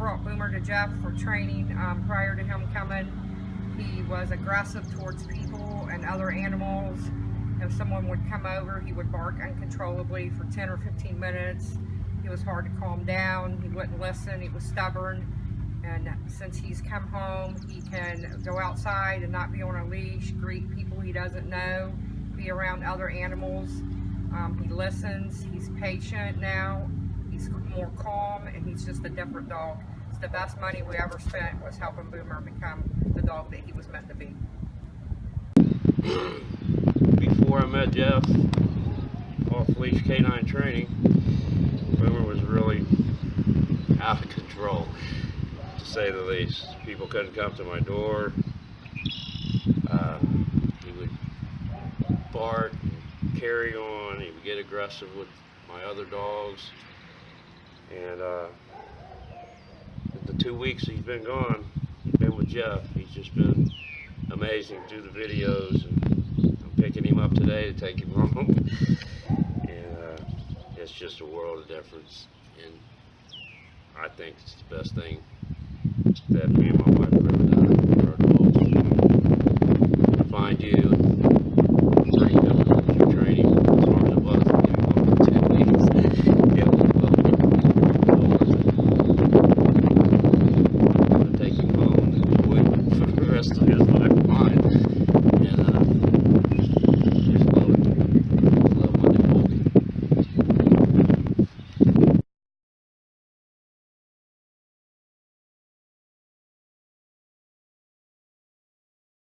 brought Boomer to Jeff for training. Prior to him coming, he was aggressive towards people and other animals. If someone would come over, he would bark uncontrollably for 10 or 15 minutes. He was hard to calm down. He wouldn't listen. He was stubborn. And since he's come home, he can go outside and not be on a leash, greet people he doesn't know, be around other animals. He listens. He's patient now. He's more calm, and he's just a different dog. It's the best money we ever spent was helping Boomer become the dog that he was meant to be. Before I met Jeff, off-leash canine training, Boomer was really out of control, to say the least. People couldn't come to my door. He would bark and carry on. He would get aggressive with my other dogs. And the 2 weeks he's been gone, he's been with Jeff. He's just been amazing through the videos, and I'm picking him up today to take him home. And it's just a world of difference, and I think it's the best thing